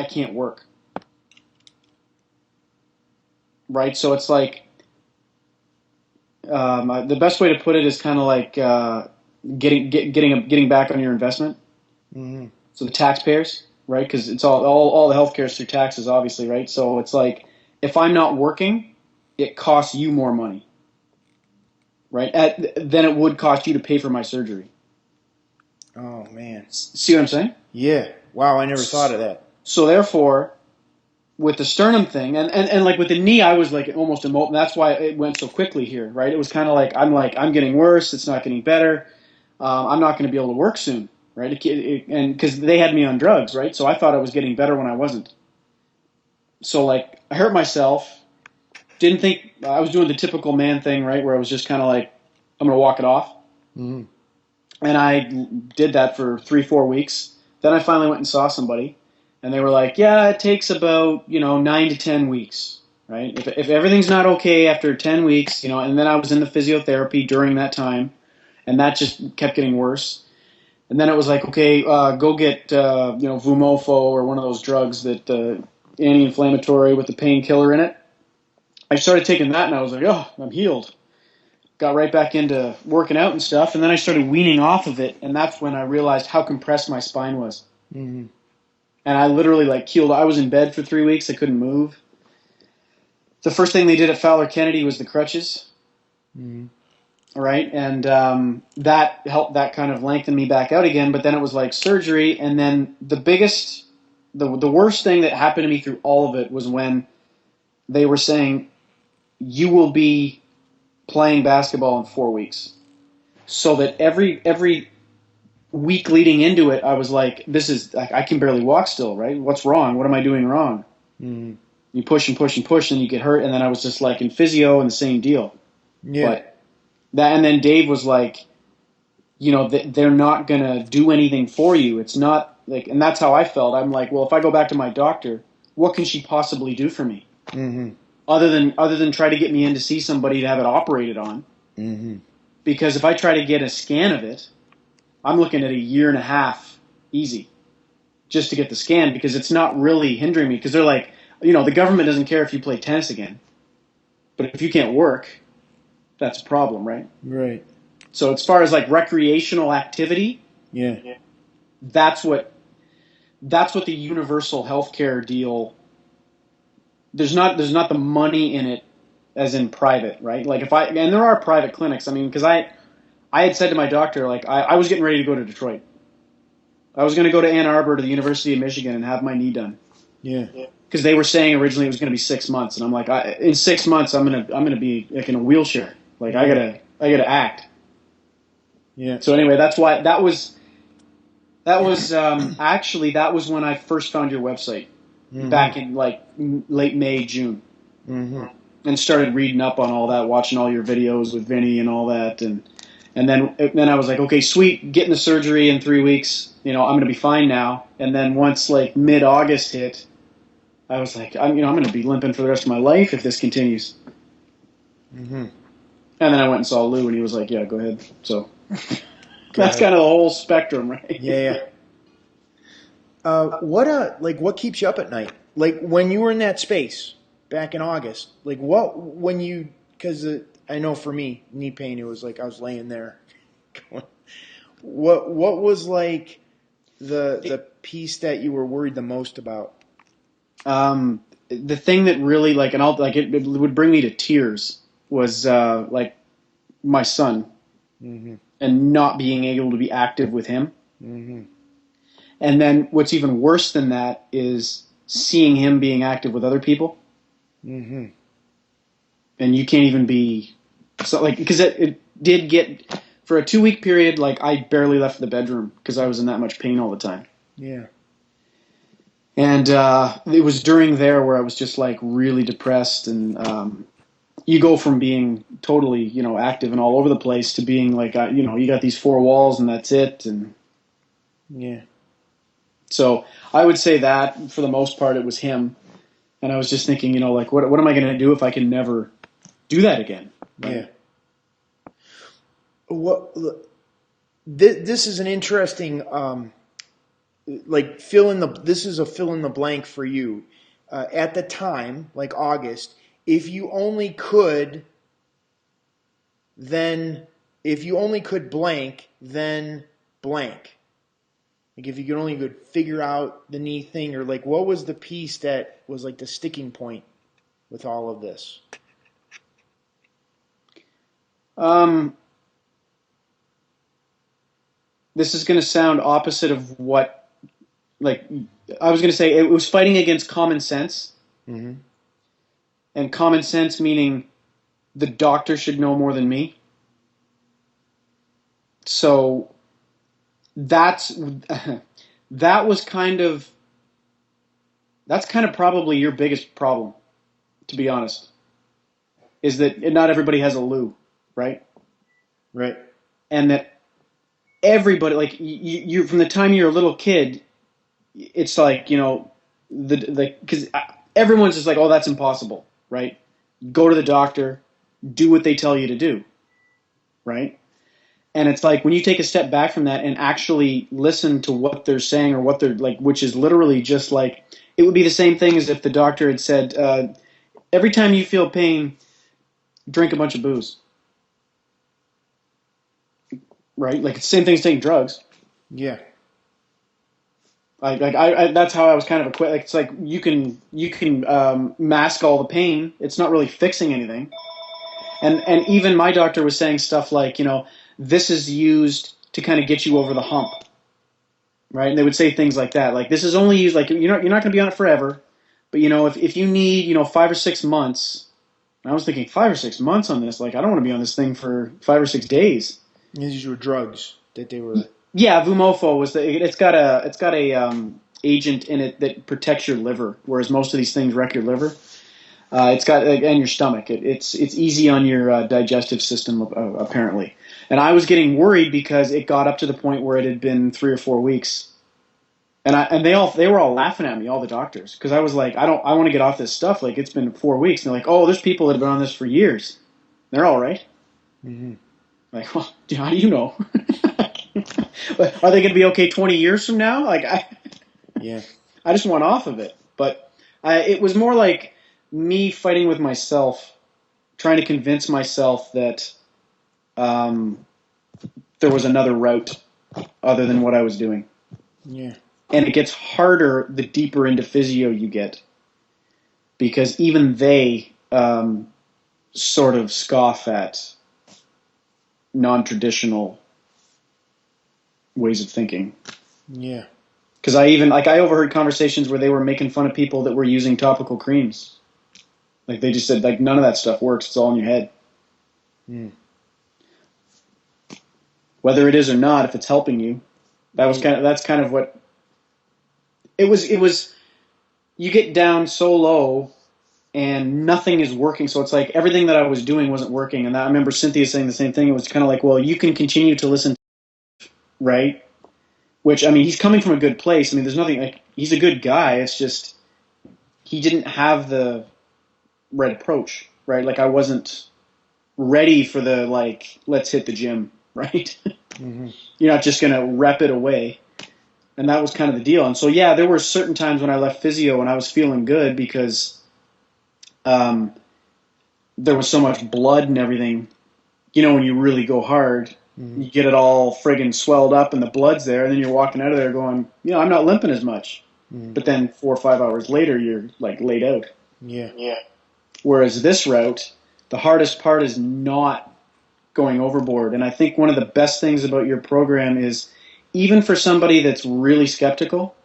I can't work. Right? So it's like the best way to put it is kind of like getting back on your investment. Mm-hmm. So the taxpayers, right? Because it's all the healthcare is through taxes, obviously, right? So it's like if I'm not working, it costs you more money, right? Than it would cost you to pay for my surgery. Oh man. See what I'm saying? Yeah. Wow, I never thought of that. So therefore, with the sternum thing, and like with the knee, I was like almost immobile. That's why it went so quickly here, right? It was kind of like I'm getting worse. It's not getting better. I'm not going to be able to work soon, right? And because they had me on drugs, right? So I thought I was getting better when I wasn't. So like I hurt myself. Didn't think I was doing the typical man thing, right? Where I was just kind of like, I'm going to walk it off. Mm-hmm. And I did that for 3-4 weeks. Then I finally went and saw somebody, and they were like, "Yeah, it takes about 9 to 10 weeks, right? If everything's not okay after 10 weeks, And then I was in the physiotherapy during that time, and that just kept getting worse. And then it was like, okay, go get Vumofo or one of those drugs that anti-inflammatory with the painkiller in it. I started taking that, and I was like, oh, I'm healed. Got right back into working out and stuff, and then I started weaning off of it, and that's when I realized how compressed my spine was. Mm-hmm. And I literally like keeled. I was in bed for 3 weeks. I couldn't move. The first thing they did at Fowler Kennedy was the crutches, Mm-hmm. right? And that helped. That kind of lengthened me back out again. But then it was like surgery, and then the worst thing that happened to me through all of it was when they were saying you will be playing basketball in 4 weeks. So that every week leading into it, I was like, this is I can barely walk still, right? What's wrong? What am I doing wrong? Mm-hmm. You push and push and push, and you get hurt. And then I was just like in physio and the same deal. Yeah. But that, and then Dave was like, they're not gonna do anything for you. It's not like, and that's how I felt. I'm like, well, if I go back to my doctor, what can she possibly do for me Mm-hmm. other than try to get me in to see somebody to have it operated on? Mm-hmm. Because if I try to get a scan of it, I'm looking at a year and a half easy just to get the scan because it's not really hindering me. Because they're like, the government doesn't care if you play tennis again, but if you can't work, that's a problem, right? Right. So as far as like recreational activity, Yeah. that's what the universal healthcare deal. There's not the money in it as in private, right? Like and there are private clinics. I mean, because I had said to my doctor, like I was getting ready to go to Detroit. I was going to go to Ann Arbor to the University of Michigan and have my knee done. Yeah. Because they were saying originally it was going to be 6 months, and I'm like, in 6 months I'm gonna be like in a wheelchair. Like I gotta act. Yeah. So anyway, that's why that was actually that was when I first found your website back Mm-hmm. in like late May, June, Mm-hmm. and started reading up on all that, watching all your videos with Vinny and all that, and then I was like, okay, sweet, getting the surgery in 3 weeks. I'm gonna be fine now. And then once like mid-August hit, I was like, I'm gonna be limping for the rest of my life if this continues. Mm-hmm. And then I went and saw Lou, and he was like, yeah, go ahead. So Go that's ahead. kind of the whole spectrum, right? Yeah. Yeah. What keeps you up at night? Like when you were in that space back in August, like because I know for me, knee pain, it was like I was laying there. going, what was like the piece that you were worried the most about? The thing that really like, and I'll like it would bring me to tears was like my son Mm-hmm. and not being able to be active with him. Mm-hmm. And then what's even worse than that is seeing him being active with other people, Mm-hmm. and you can't even be so like because it did get for a 2 week period like I barely left the bedroom because I was in that much pain all the time. Yeah. And it was during there where I was just like really depressed, and you go from being totally active and all over the place to being like you got these four walls and that's it. And Yeah. so I would say that for the most part it was him. And I was just thinking, like what am I going to do if I can never do that again, Yeah. right? What this is an interesting like this is a fill in the blank for you. At the time, like August, if you only could, then if you only could blank, then blank. Like if you could figure out the knee thing, or like what was the piece that was like the sticking point with all of this? This is going to sound opposite of what, like, I was going to say it was fighting against common sense. Mm-hmm. And common sense meaning the doctor should know more than me. So that's that was that's kind of probably your biggest problem, to be honest, is that not everybody has a loo, right? Right. And that everybody, like you from the time you're a little kid, it's like, because everyone's just like, oh, that's impossible, right? Go to the doctor, do what they tell you to do, right? And it's like when you take a step back from that and actually listen to what they're saying, or what they're like, which is literally just like, it would be the same thing as if the doctor had said, every time you feel pain, drink a bunch of booze, right? Like it's the same thing as taking drugs. Yeah. That's how I was kind of equipped. Like it's like you can mask all the pain. It's not really fixing anything. And even my doctor was saying stuff like, this is used to kind of get you over the hump, right? And they would say things like that, like this is only used, like you're not going to be on it forever, but if you need 5 or 6 months. And I was thinking 5 or 6 months on this, like I don't want to be on this thing for 5 or 6 days. These were drugs that they were. Yeah, Vumofo was it's got a agent in it that protects your liver, whereas most of these things wreck your liver. It's got and your stomach. It's easy on your digestive system apparently. And I was getting worried because it got up to the point where it had been 3 or 4 weeks, and they were all laughing at me, all the doctors, because I was like, I want to get off this stuff. Like it's been 4 weeks. And they're like, oh, there's people that have been on this for years. They're all right. Mm-hmm. Like, well, how do you know? Are they going to be okay 20 years from now? Like Yeah. I just went off of it. But it was more like me fighting with myself, trying to convince myself that there was another route other than what I was doing. Yeah. And it gets harder the deeper into physio you get, because even they sort of scoff at non-traditional ways of thinking. Yeah. Because I overheard conversations where they were making fun of people that were using topical creams. Like they just said, like, none of that stuff works. It's all in your head. Mm. Whether it is or not, if it's helping you, that's kind of what it was. It was, you get down so low and nothing is working. So it's like everything that I was doing wasn't working. And I remember Cynthia saying the same thing. It was kind of like, well, you can continue to listen, right? Which, I mean, he's coming from a good place. I mean, there's nothing, like, he's a good guy. It's just he didn't have the right approach, right? Like I wasn't ready for the, like, let's hit the gym, right? Mm-hmm. You're not just going to rep it away. And that was kind of the deal. And so, yeah, there were certain times when I left physio and I was feeling good because there was so much blood and everything. When you really go hard, Mm-hmm. you get it all friggin' swelled up and the blood's there, and then you're walking out of there going, I'm not limping as much. Mm-hmm. But then 4 or 5 hours later, you're like laid out. Yeah. Whereas this route, the hardest part is not going overboard. And I think one of the best things about your program is, even for somebody that's really skeptical,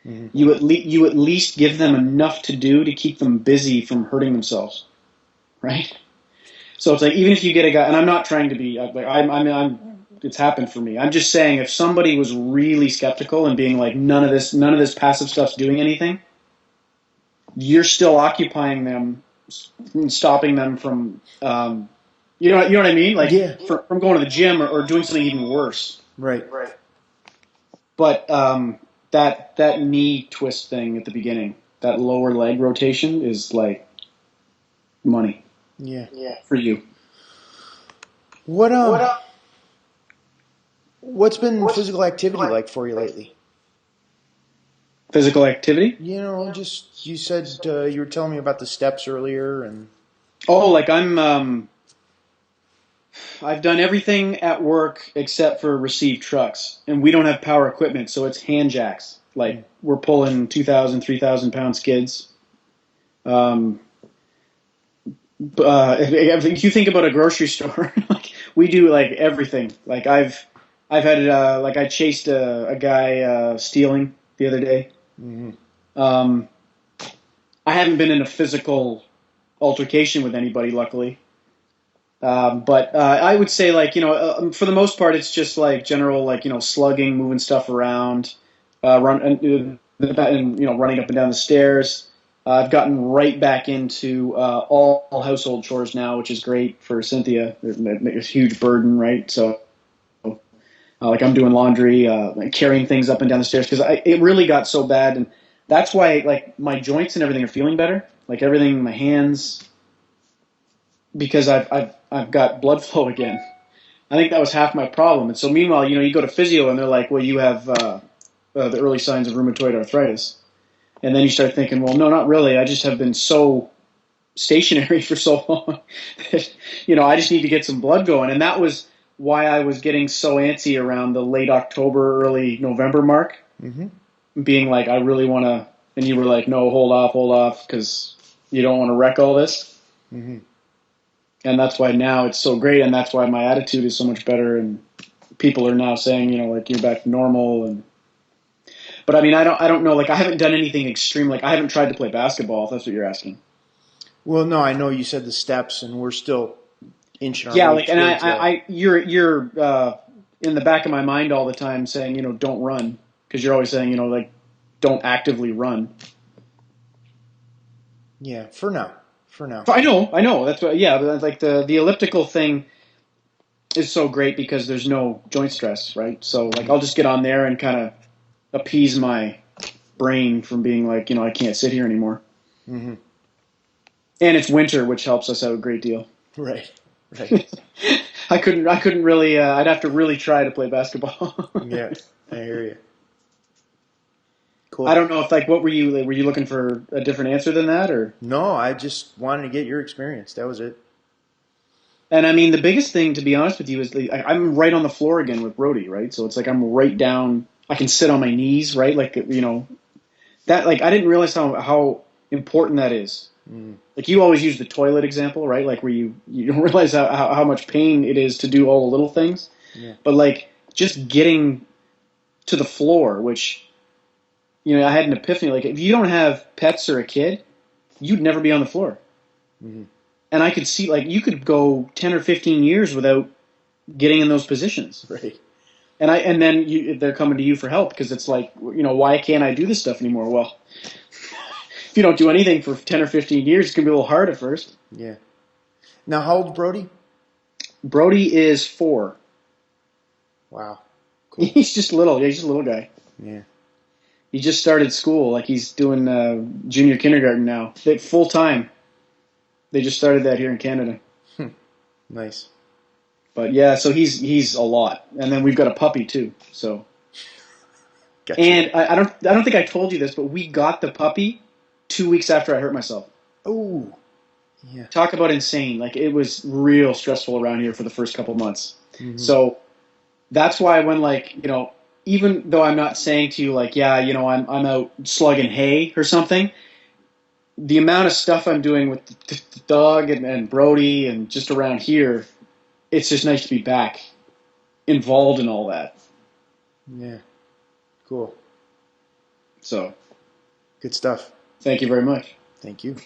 Mm-hmm. you at least give them enough to do to keep them busy from hurting themselves, right? So it's like, even if you get a guy, and I'm not trying to be like it's happened for me. I'm just saying, if somebody was really skeptical and being like, none of this passive stuff's doing anything, you're still occupying them, stopping them from, you know what I mean? Like, Yeah. from going to the gym or doing something even worse. Right. But that knee twist thing at the beginning, that lower leg rotation, is like money. Yeah. For you. What's been physical activity like for you lately? Physical activity? Just you said you were telling me about the steps earlier, and Oh, like I've done everything at work except for receive trucks, and we don't have power equipment, so it's hand jacks. Like we're pulling 2,000, 3,000 pound skids. Um, if you think about a grocery store, like we do like everything. Like I've had like I chased a guy stealing the other day. mm-hmm. Um, I haven't been in a physical altercation with anybody, luckily. But I would say, like, for the most part, it's just like general, like, slugging, moving stuff around, running up and down the stairs. I've gotten right back into all household chores now, which is great for Cynthia. It's a huge burden, right? So, like, I'm doing laundry, like carrying things up and down the stairs because it really got so bad, and that's why, like, my joints and everything are feeling better. Like everything, my hands, because I've got blood flow again. I think that was half my problem. And so meanwhile, you go to physio and they're like, well, you have the early signs of rheumatoid arthritis. And then you start thinking, well, no, not really. I just have been so stationary for so long that, I just need to get some blood going. And that was why I was getting so antsy around the late October, early November mark, Mm-hmm. being like, I really want to. And you were like, no, hold off, because you don't want to wreck all this. Mm-hmm. And that's why now it's so great, and that's why my attitude is so much better, and people are now saying, like, you're back to normal. And but I mean, I don't know, like, I haven't done anything extreme, like I haven't tried to play basketball, if that's what you're asking. Well, no, I know you said the steps, and we're still inching our Yeah, way like, and towards that. you're in the back of my mind all the time saying, don't run, because you're always saying, like, don't actively run. Yeah, for now. For now. I know, that's what, yeah, but like the elliptical thing is so great because there's no joint stress, right? So, like, I'll just get on there and kind of appease my brain from being like, I can't sit here anymore. Mm-hmm. And it's winter, which helps us out a great deal. Right. Right. I couldn't really. I'd have to really try to play basketball. Yeah, I hear you. I Cool. don't know if, like, what were you? Like, were you looking for a different answer than that, or? No, I just wanted to get your experience. That was it. And I mean, the biggest thing, to be honest with you, is I'm right on the floor again with Brody, right? So it's like I'm right down. I can sit on my knees, right? Like, that. Like, I didn't realize how important that is. Mm. Like, you always use the toilet example, right? Like, where you don't realize how much pain it is to do all the little things. Yeah. But, like, just getting to the floor, which, I had an epiphany. Like, if you don't have pets or a kid, you'd never be on the floor. Mm-hmm. And I could see, like, you could go 10 or 15 years without getting in those positions. Right. And then they're coming to you for help because it's like, why can't I do this stuff anymore? Well, if you don't do anything for 10 or 15 years, it's going to be a little hard at first. Yeah. Now, how old Brody? Brody is 4. Wow. Cool. He's just little. Yeah, he's just a little guy. Yeah. He just started school. Like, he's doing junior kindergarten now. Full time. They just started that here in Canada. Nice. But yeah, so he's a lot. And then we've got a puppy too. So, Gotcha. and I don't think I told you this, but we got the puppy 2 weeks after I hurt myself. Oh. Yeah. Talk about insane. Like, it was real stressful around here for the first couple months. Mm-hmm. So that's why when, like, even though I'm not saying to you, like, yeah, I'm out slugging hay or something, the amount of stuff I'm doing with the dog and Brody and just around here, it's just nice to be back involved in all that. Yeah. Cool. So, Good stuff. thank you very much. Thank you.